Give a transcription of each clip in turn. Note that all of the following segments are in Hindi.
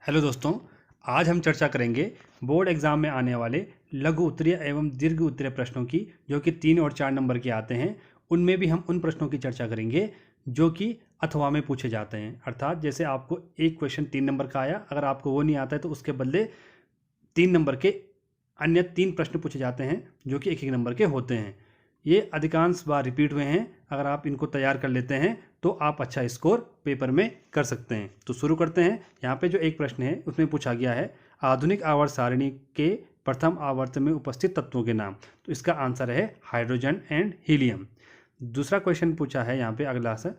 हेलो दोस्तों, आज हम चर्चा करेंगे बोर्ड एग्जाम में आने वाले लघु उत्तरीय एवं दीर्घ उत्तरीय प्रश्नों की, जो कि 3 और 4 नंबर के आते हैं। उनमें भी हम उन प्रश्नों की चर्चा करेंगे जो कि अथवा में पूछे जाते हैं। अर्थात जैसे आपको एक क्वेश्चन 3 नंबर का आया, अगर आपको वो नहीं आता है तो उसके बदले 3 नंबर के अन्य 3 प्रश्न पूछे जाते हैं जो कि 1-1 नंबर के होते हैं। ये अधिकांश बार रिपीट हुए हैं। अगर आप इनको तैयार कर लेते हैं तो आप अच्छा स्कोर पेपर में कर सकते हैं। तो शुरू करते हैं। यहाँ पे जो एक प्रश्न है उसमें पूछा गया है, आधुनिक आवर्त सारणी के प्रथम आवर्त में उपस्थित तत्वों के नाम। तो इसका आंसर है हाइड्रोजन एंड हीलियम। दूसरा क्वेश्चन पूछा है यहाँ पे अगला सा,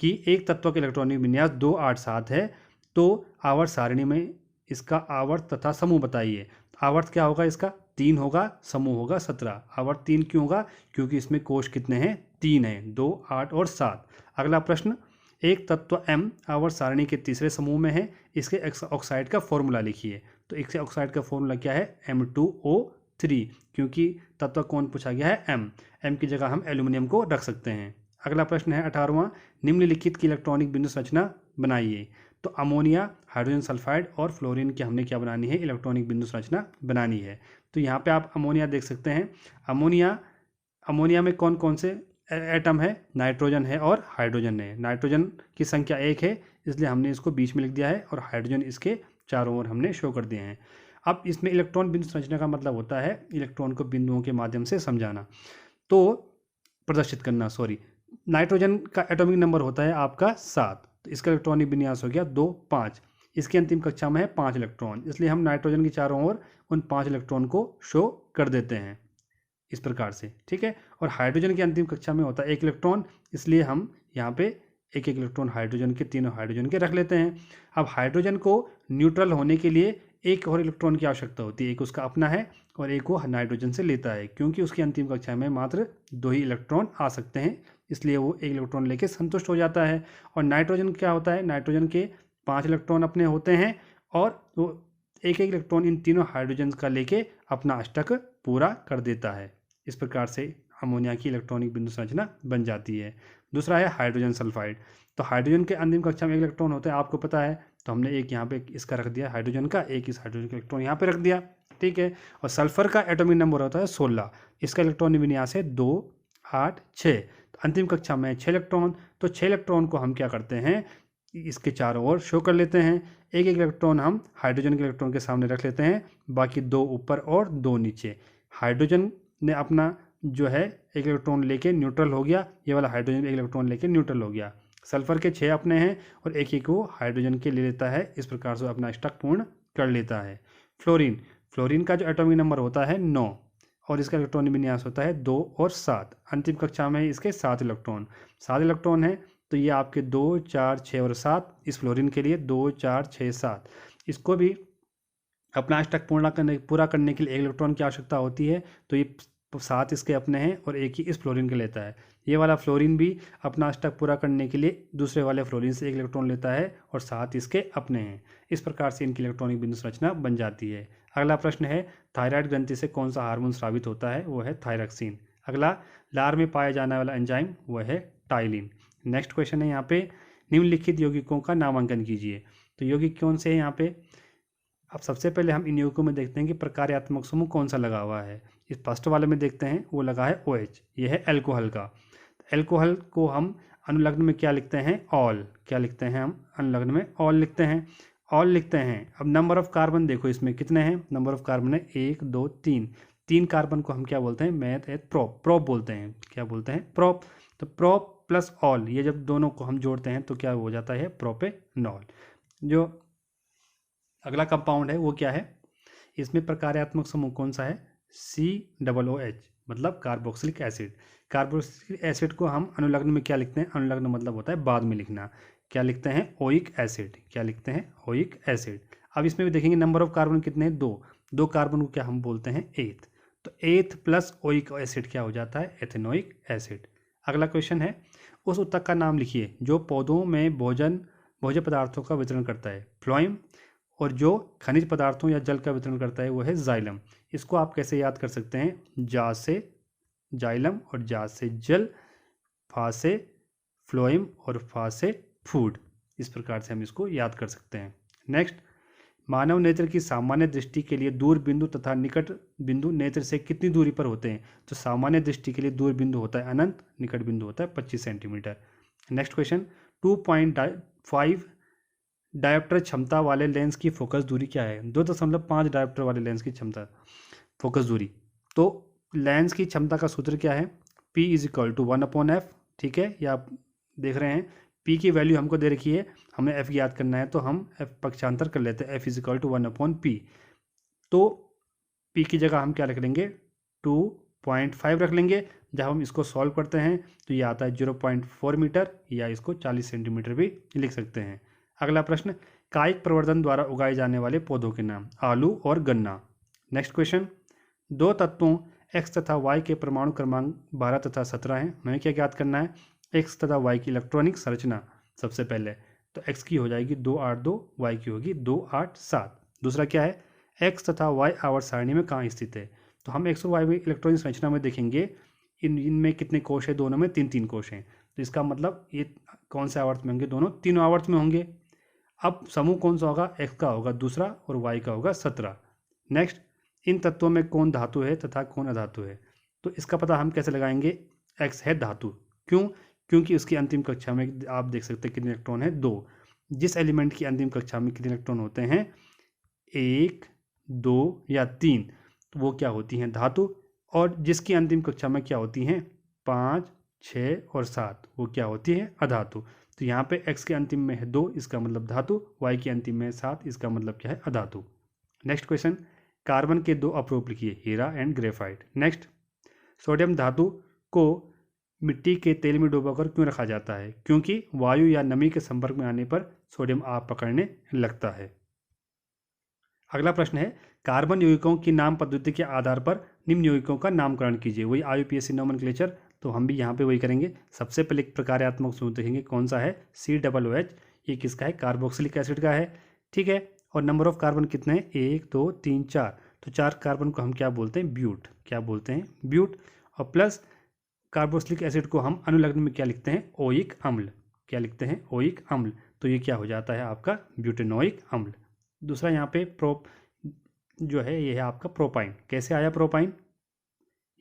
कि एक तत्व के इलेक्ट्रॉनिक विन्यास 2, 8, 7 है, तो आवर्त सारणी में इसका आवर्त तथा समूह बताइए। आवर्त क्या होगा इसका? 3 होगा, समूह होगा 17। आवर्त 3 क्यों होगा? क्योंकि इसमें कोश कितने हैं? 3 हैं, 2, 8 और 7। अगला प्रश्न, एक तत्व M आवर्त सारणी के तीसरे समूह में है, इसके ऑक्साइड का फॉर्मूला लिखिए। तो इसके ऑक्साइड का फॉर्मूला क्या है? M2O3, क्योंकि तत्व कौन पूछा गया है? M की जगह हम एल्यूमिनियम को रख सकते हैं। अगला प्रश्न है 18वां, निम्नलिखित की इलेक्ट्रॉनिक बिंदु संरचना बनाइए। तो अमोनिया, हाइड्रोजन सल्फाइड और फ्लोरीन की हमने क्या बनानी है? इलेक्ट्रॉनिक बिंदु संरचना बनानी है। तो यहाँ पे आप अमोनिया देख सकते हैं। अमोनिया में कौन कौन से एटम है? नाइट्रोजन है और हाइड्रोजन है। नाइट्रोजन की संख्या 1 है, इसलिए हमने इसको बीच में लिख दिया है, और हाइड्रोजन इसके चारों ओर हमने शो कर दिए हैं। अब इसमें इलेक्ट्रॉन बिंदु संरचना का मतलब होता है इलेक्ट्रॉन को बिंदुओं के माध्यम से समझाना, तो प्रदर्शित करना, सॉरी। नाइट्रोजन का एटॉमिक नंबर होता है आपका 7, तो इसका इलेक्ट्रॉनिक विन्यास हो गया 2, 5। इसकी अंतिम कक्षा में है 5 इलेक्ट्रॉन, इसलिए हम नाइट्रोजन के चारों ओर उन 5 इलेक्ट्रॉन को शो कर देते हैं इस प्रकार से, ठीक है। और हाइड्रोजन की अंतिम कक्षा में होता है 1 इलेक्ट्रॉन, इसलिए हम यहाँ पे 1-1 इलेक्ट्रॉन हाइड्रोजन के, तीनों हाइड्रोजन के रख लेते हैं। अब हाइड्रोजन को न्यूट्रल होने के लिए एक और इलेक्ट्रॉन की आवश्यकता होती है। एक उसका अपना है और एक वो नाइट्रोजन से लेता है, क्योंकि उसकी अंतिम कक्षा में मात्र 2 ही इलेक्ट्रॉन आ सकते हैं, इसलिए वो 1 इलेक्ट्रॉन लेके संतुष्ट हो जाता है। और नाइट्रोजन क्या होता है? नाइट्रोजन के 5 इलेक्ट्रॉन अपने होते हैं, और वो 1-1 इलेक्ट्रॉन इन तीनों हाइड्रोजन का लेके अपना अष्टक पूरा कर देता है। इस प्रकार से अमोनिया की इलेक्ट्रॉनिक बिंदु संरचना बन जाती है। दूसरा है हाइड्रोजन सल्फाइड। तो हाइड्रोजन के अंतिम कक्षा में 1 इलेक्ट्रॉन होता है, आपको पता है, तो हमने एक यहाँ पे इसका रख दिया हाइड्रोजन का, एक इस हाइड्रोजन का इलेक्ट्रॉन यहाँ पे रख दिया, ठीक है। और सल्फर का एटॉमिक नंबर होता है 16, इसका इलेक्ट्रॉनिक विन्यास है 2, 8, 6। तो अंतिम कक्षा में 6 इलेक्ट्रॉन, तो 6 इलेक्ट्रॉन को हम क्या करते हैं? इसके चारों ओर शो कर लेते हैं। 1-1 इलेक्ट्रॉन हम हाइड्रोजन के इलेक्ट्रॉन के सामने रख लेते हैं, बाकी 2 ऊपर और 2 नीचे। हाइड्रोजन ने अपना जो है 1 इलेक्ट्रॉन लेके न्यूट्रल हो गया, ये वाला हाइड्रोजन 1 इलेक्ट्रॉन लेके न्यूट्रल हो गया। सल्फर के 6 अपने हैं और 1-1 को हाइड्रोजन के ले लेता है, इस प्रकार से अपना स्टॉक पूर्ण कर लेता है। फ्लोरीन का जो एटॉमिक नंबर होता है 9, और इसका इलेक्ट्रॉनिक विन्यास होता है 2 और 7। अंतिम कक्षा में इसके 7 इलेक्ट्रॉन है, तो ये आपके 2, 4, 6 और 7 इस फ्लोरीन के लिए 2, 4, 6, 7। इसको भी अपना अष्टक पूरा करने के लिए 1 इलेक्ट्रॉन की आवश्यकता होती है, तो ये 7 इसके अपने हैं और 1 ही इस फ्लोरीन के लेता है। ये वाला फ्लोरीन भी अपना अष्टक पूरा करने के लिए दूसरे वाले फ्लोरीन से 1 इलेक्ट्रॉन लेता है और 7 इसके अपने हैं। इस प्रकार से इनकी इलेक्ट्रॉनिक बिंदु संरचना बन जाती है। अगला प्रश्न है, थायराइड ग्रंथि से कौन सा हार्मोन स्रावित होता है? वो है थायरक्सिन। अगला, लार में पाया जाने वाला एंजाइम वो है टाइलिन। नेक्स्ट क्वेश्चन है यहाँ पे, निम्नलिखित यौगिकों का नामांकन कीजिए। तो यौगिक कौन से हैं यहाँ पे? अब सबसे पहले हम इन यौगिकों में देखते हैं कि प्रकार्यात्मक समूह कौन सा लगा हुआ है। इस फर्स्ट वाले में देखते हैं, वो लगा है OH, ये है एल्कोहल का। एल्कोहल को हम अनुलग्न में क्या लिखते हैं? ऑल। क्या लिखते हैं हम? अनुलग्न में ऑल लिखते हैं। अब नंबर ऑफ कार्बन देखो इसमें कितने हैं? नंबर ऑफ कार्बन है 1, 2, 3। 3 कार्बन को हम क्या बोलते हैं? मैथ प्रोप बोलते हैं। क्या बोलते हैं? प्रोप। तो प्रोप प्लस ऑल, ये जब दोनों को हम जोड़ते हैं तो क्या हो जाता है? प्रोपेनॉल। जो अगला कंपाउंड है वो क्या है? इसमें प्रकार्यात्मक समूह कौन सा है? COOH, मतलब कार्बोक्सिलिक एसिड। कार्बोक्सिलिक एसिड को हम अनुलग्न में क्या लिखते हैं? अनुलग्न मतलब होता है बाद में लिखना। क्या लिखते हैं? Oic acid. क्या लिखते हैं? Oic acid. अब इसमें भी देखेंगे नंबर ऑफ कार्बन कितने हैं? 2 कार्बन को क्या हम बोलते हैं? एथ। तो एथ प्लस ओइक एसिड क्या हो जाता है? Ethanoic acid. अगला क्वेश्चन है, उस ऊतक का नाम लिखिए जो पौधों में भोज्य पदार्थों का वितरण करता है। फ्लोएम। और जो खनिज पदार्थों या जल का वितरण करता है वो है जाइलम। इसको आप कैसे याद कर सकते हैं? जा से जाइलम और जा से जल, फा से फ्लोएम और फा से फूड। इस प्रकार से हम इसको याद कर सकते हैं। नेक्स्ट, मानव नेत्र की सामान्य दृष्टि के लिए दूर बिंदु तथा निकट बिंदु नेत्र से कितनी दूरी पर होते हैं? तो सामान्य दृष्टि के लिए दूर बिंदु होता है अनंत, निकट बिंदु होता है 25 सेंटीमीटर। नेक्स्ट क्वेश्चन, 2.5 डायोप्टर क्षमता वाले लेंस की फोकस दूरी क्या है? 2.5 डायोप्टर वाले लेंस की क्षमता फोकस दूरी। तो लेंस की क्षमता का सूत्र क्या है? P is equal to 1/f, ठीक है, या आप देख रहे हैं P की वैल्यू हमको दे रखी है, हमें F याद करना है तो हम F पक्षांतर कर लेते हैं, F is equal to 1/P। तो P की जगह हम क्या रख लेंगे? 2.5 रख लेंगे। जब हम इसको सॉल्व करते हैं तो ये आता है 0.4 मीटर, या इसको 40 सेंटीमीटर भी लिख सकते हैं। अगला प्रश्न, कायिक प्रवर्धन द्वारा उगाए जाने वाले पौधों के नाम? आलू और गन्ना। नेक्स्ट क्वेश्चन, दो तत्वों x तथा y के परमाणु क्रमांक 12 तथा 17 हैं। हमें क्या ज्ञात करना है? x तथा y की इलेक्ट्रॉनिक संरचना। सबसे पहले तो x की हो जाएगी 282, y की होगी 287। दूसरा क्या है? x तथा y आवर्त सारणी में कहाँ स्थित है? तो हम x और y में इलेक्ट्रॉनिक संरचना में देखेंगे, इनमें कितने कोश है? दोनों में 3-3 कोश हैं। तो इसका मतलब ये कौन से आवर्त में होंगे? दोनों तीनों आवर्त में होंगे। अब समूह कौन सा होगा? x का होगा दूसरा और y का होगा 17। नेक्स्ट, इन तत्वों में कौन धातु है तथा कौन अधातु है? तो इसका पता हम कैसे लगाएंगे? x है धातु। क्यों? क्योंकि उसकी अंतिम कक्षा में आप देख सकते हैं कितने इलेक्ट्रॉन है? 2। जिस एलिमेंट की अंतिम कक्षा में कितने इलेक्ट्रॉन होते हैं? 1, 2 या 3, तो वो क्या होती हैं? धातु। और जिसकी अंतिम कक्षा में क्या होती हैं? 5, 6 और 7, वो क्या होती है? अधातु। तो यहाँ पे x के अंतिम में है 2, इसका मतलब धातु, y के अंतिम में है 7, इसका मतलब क्या है? अधातु। नेक्स्ट क्वेश्चन, कार्बन के 2 अपरूप लिखिए, हीरा एंड ग्रेफाइट। नेक्स्ट, सोडियम धातु को मिट्टी के तेल में डुबोकर क्यों रखा जाता है? क्योंकि वायु या नमी के संपर्क में आने पर सोडियम आप पकड़ने लगता है। अगला प्रश्न है, कार्बन यौगिकों की नाम पद्धति के आधार पर निम्न यौगिकों का नामकरण कीजिए। वही IUPAC नोमेनक्लेचर, तो हम भी यहाँ पे वही करेंगे। सबसे पहले एक प्रकार्यात्मक सूत्र देखेंगे, कौन सा है? COOH। ये किसका है? कार्बोक्सिलिक एसिड का है, ठीक है। और नंबर ऑफ कार्बन कितने हैं? 1, 2, 3, 4। तो 4 कार्बन को हम क्या बोलते हैं? ब्यूट। क्या बोलते हैं? ब्यूट। और प्लस कार्बोक्सिलिक एसिड को हम अनुलग्न में क्या लिखते हैं? ओइक अम्ल। क्या लिखते हैं? ओइक अम्ल। तो ये क्या हो जाता है आपका? ब्यूटेनोइक अम्ल। दूसरा यहाँ पे जो है ये है आपका प्रोपाइन। कैसे आया प्रोपाइन?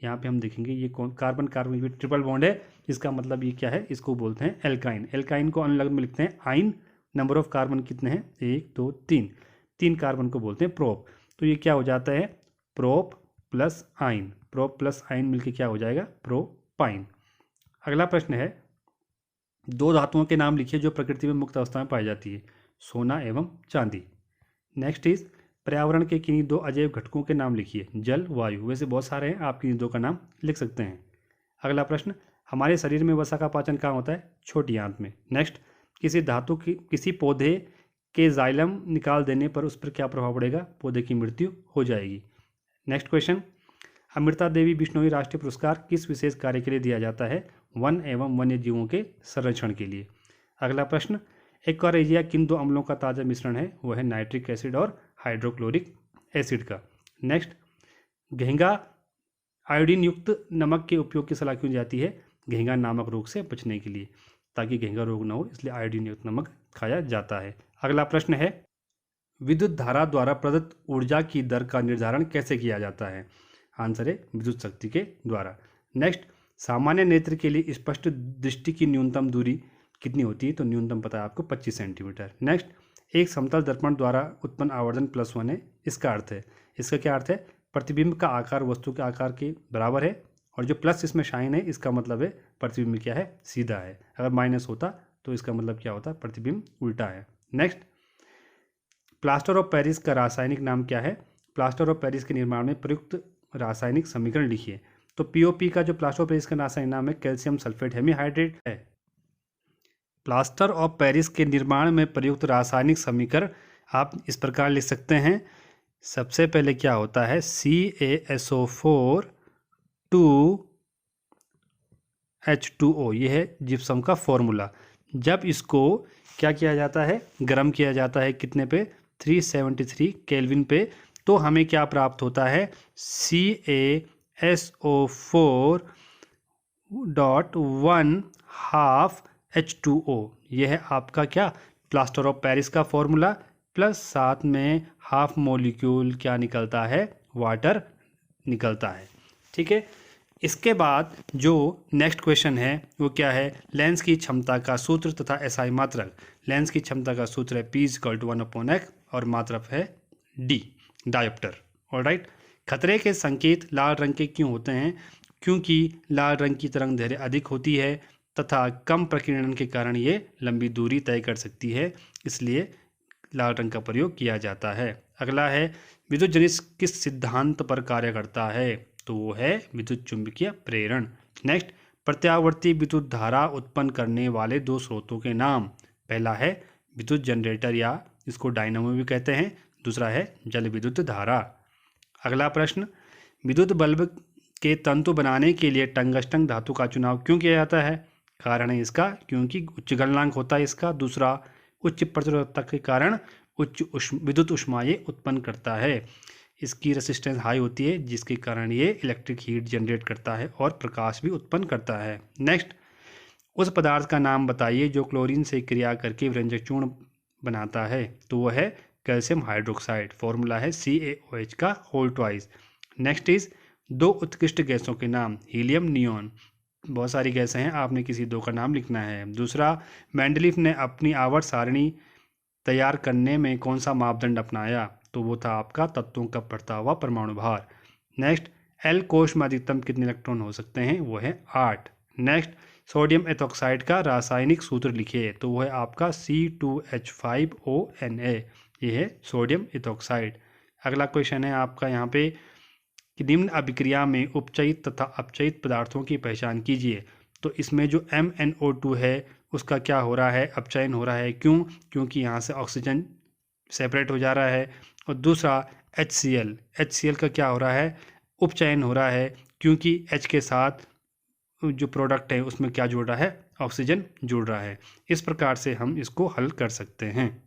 यहाँ पे हम देखेंगे ये कौन? कार्बन कार्बन ये ट्रिपल बॉन्ड है, इसका मतलब ये क्या है? इसको बोलते हैं एल्काइन। एल्काइन को अनुलग्न में लिखते हैं आइन। नंबर ऑफ कार्बन कितने हैं? 1, 2, 3। 3 कार्बन को बोलते हैं प्रोप। तो ये क्या हो जाता है? प्रोप प्लस आइन। प्रोप प्लस आइन मिलके क्या हो जाएगा? प्रोपाइन। अगला प्रश्न है, 2 धातुओं के नाम लिखिए जो प्रकृति में मुक्त अवस्था में पाई जाती है। सोना एवं चांदी। नेक्स्ट इज, पर्यावरण के किन्हीं 2 अजैव घटकों के नाम लिखिए। जल, वायु। वैसे बहुत सारे हैं, आप किन्हीं 2 का नाम लिख सकते हैं। अगला प्रश्न, हमारे शरीर में वसा का पाचन कहाँ होता है? छोटी आंत में। नेक्स्ट, किसी धातु की किसी पौधे के जाइलम निकाल देने पर उस पर क्या प्रभाव पड़ेगा? पौधे की मृत्यु हो जाएगी। नेक्स्ट क्वेश्चन, अमृता देवी बिश्नोई राष्ट्रीय पुरस्कार किस विशेष कार्य के लिए दिया जाता है? वन एवं वन्य जीवों के संरक्षण के लिए। अगला प्रश्न, एक्वारेजिया किन 2 अम्लों का ताजा मिश्रण है? वह है नाइट्रिक एसिड और हाइड्रोक्लोरिक एसिड का। नेक्स्ट, घेंगा आयोडीन युक्त नमक के उपयोग की सलाह क्यों दी जाती है? घेंगा नामक रोग से बचने के लिए, ताकि घेंगा रोग न हो इसलिए आयोडीन युक्त नमक खाया जाता है। अगला प्रश्न है, विद्युत धारा द्वारा प्रदत्त ऊर्जा की दर का निर्धारण कैसे किया जाता है? आंसर है विद्युत शक्ति के द्वारा। नेक्स्ट, सामान्य नेत्र के लिए स्पष्ट दृष्टि की न्यूनतम दूरी कितनी होती है? तो न्यूनतम पता है आपको 25 सेंटीमीटर। नेक्स्ट, एक समतल दर्पण द्वारा उत्पन्न आवर्धन +1 है। इसका अर्थ है, इसका क्या अर्थ है? प्रतिबिंब का आकार वस्तु के आकार के बराबर है, और जो प्लस इसमें शाइन है इसका मतलब है प्रतिबिंब क्या है? सीधा है। अगर माइनस होता तो इसका मतलब क्या होता? प्रतिबिंब उल्टा है। नेक्स्ट, प्लास्टर ऑफ पेरिस का रासायनिक नाम क्या है? प्लास्टर ऑफ पेरिस के निर्माण में प्रयुक्त रासायनिक समीकरण लिखिए। तो POP का जो प्लास्टर ऑफ पेरिस का रासायनिक नाम है कैल्शियम सल्फेट हेमीहाइड्रेट है। प्लास्टर ऑफ पेरिस के निर्माण में प्रयुक्त रासायनिक समीकरण आप इस प्रकार लिख सकते हैं। सबसे पहले क्या होता है? CaSO4 2H2O, ये है जिप्सम का फॉर्मूला। जब इसको क्या किया जाता है? गर्म किया जाता है कितने पे? 373 केल्विन पे। तो हमें क्या प्राप्त होता है? CaSO4.1/2 H2O। यह है आपका क्या? प्लास्टर ऑफ पेरिस का फॉर्मूला। प्लस साथ में हाफ मोलिक्यूल क्या निकलता है, वाटर निकलता है। ठीक है, इसके बाद जो नेक्स्ट क्वेश्चन है वो क्या है, लेंस की क्षमता का सूत्र तथा एसआई मात्रक। लेंस की क्षमता का सूत्र है P=1/x और मात्रक है D, डायोप्टर। ऑलराइट, खतरे के संकेत लाल रंग के क्यों होते हैं, क्योंकि लाल रंग की तरंग दैर्घ्य अधिक होती है तथा कम प्रकीर्णन के कारण ये लंबी दूरी तय कर सकती है, इसलिए लाल रंग का प्रयोग किया जाता है। अगला है विद्युत जनित किस सिद्धांत पर कार्य करता है, तो वो है विद्युत चुंबकीय प्रेरण। नेक्स्ट, प्रत्यावर्ती विद्युत धारा उत्पन्न करने वाले दो स्रोतों के नाम। पहला है विद्युत जनरेटर या इसको डायनामो भी कहते हैं, दूसरा है जल विद्युत धारा। अगला प्रश्न, विद्युत बल्ब के तंतु बनाने के लिए टंगस्टन धातु का चुनाव क्यों किया जाता है। कारण है इसका क्योंकि उच्च गलनांक होता है इसका, दूसरा उच्च प्रतिरोधकता के कारण उच्च विद्युत ऊष्माएं उत्पन्न करता है, इसकी रेसिस्टेंस हाई होती है जिसके कारण ये इलेक्ट्रिक हीट जनरेट करता है और प्रकाश भी उत्पन्न करता है। नेक्स्ट, उस पदार्थ का नाम बताइए जो क्लोरीन से क्रिया करके व्यंजक चूर्ण बनाता है, तो वह है कैल्शियम हाइड्रोक्साइड। फॉर्मूला है CaOH का होल ट्वाइस। नेक्स्ट इज दो उत्कृष्ट गैसों के नाम, हीलियम, नियॉन। बहुत सारी गैसें हैं, आपने किसी दो का नाम लिखना है। दूसरा, मेंडलीफ ने अपनी आवर्त सारणी तैयार करने में कौन सा मापदंड अपनाया, तो वो था आपका तत्वों का बढ़ता हुआ परमाणु भार। नेक्स्ट, एल कोश में अधिकतम कितने इलेक्ट्रॉन हो सकते हैं, वो है 8। नेक्स्ट, सोडियम एथॉक्साइड का रासायनिक सूत्र लिखिए, तो वो है आपका C2H5ONa, ये है सोडियम एथॉक्साइड। अगला क्वेश्चन है आपका यहाँ पे कि निम्न अभिक्रिया में उपचयित तथा अपचयित पदार्थों की पहचान कीजिए। तो इसमें जो MnO2 है उसका क्या हो रहा है, अपचयन हो रहा है। क्यों, क्योंकि यहाँ से ऑक्सीजन सेपरेट हो जा रहा है। और दूसरा HCl का क्या हो रहा है, उपचयन हो रहा है, क्योंकि H के साथ जो प्रोडक्ट है उसमें क्या जुड़ रहा है, ऑक्सीजन जुड़ रहा है। इस प्रकार से हम इसको हल कर सकते हैं।